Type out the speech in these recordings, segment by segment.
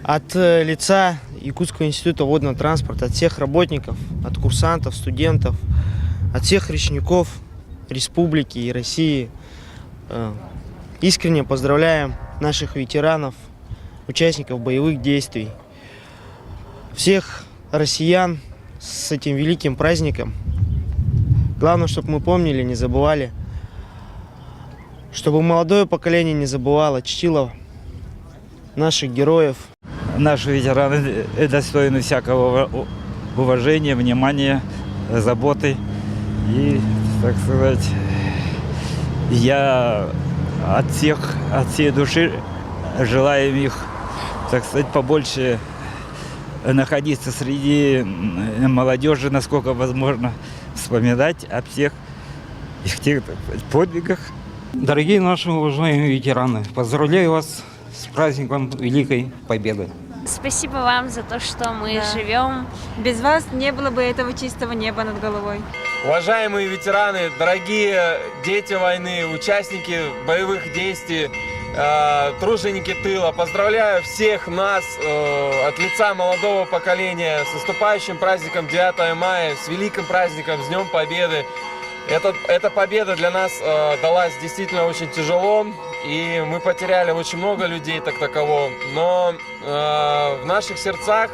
От лица Якутского института водного транспорта, от всех работников, от курсантов, студентов, от всех речников республики и России искренне поздравляем наших ветеранов, участников боевых действий, всех россиян с этим великим праздником. Главное, чтобы мы помнили, не забывали, чтобы молодое поколение не забывало, чтило наших героев. Наши ветераны достойны всякого уважения, внимания, заботы. И, так сказать, я от всей души желаю их, так сказать, побольше находиться среди молодежи, насколько возможно, вспоминать о всех их тех подвигах. Дорогие наши уважаемые ветераны, поздравляю вас с праздником Великой Победы. Спасибо вам за то, что мы живем. Без вас не было бы этого чистого неба над головой. Уважаемые ветераны, дорогие дети войны, участники боевых действий, труженики тыла, поздравляю всех нас от лица молодого поколения с наступающим праздником 9 мая, с великим праздником, с Днем Победы. Эта победа для нас далась действительно очень тяжело, и мы потеряли очень много людей так таково, но в наших сердцах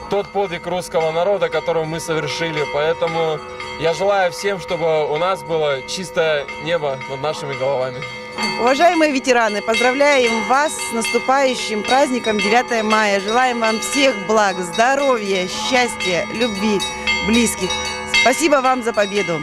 тот подвиг русского народа, который мы совершили, поэтому я желаю всем, чтобы у нас было чистое небо над нашими головами. Уважаемые ветераны, поздравляем вас с наступающим праздником 9 мая. Желаем вам всех благ, здоровья, счастья, любви, близких. Спасибо вам за победу.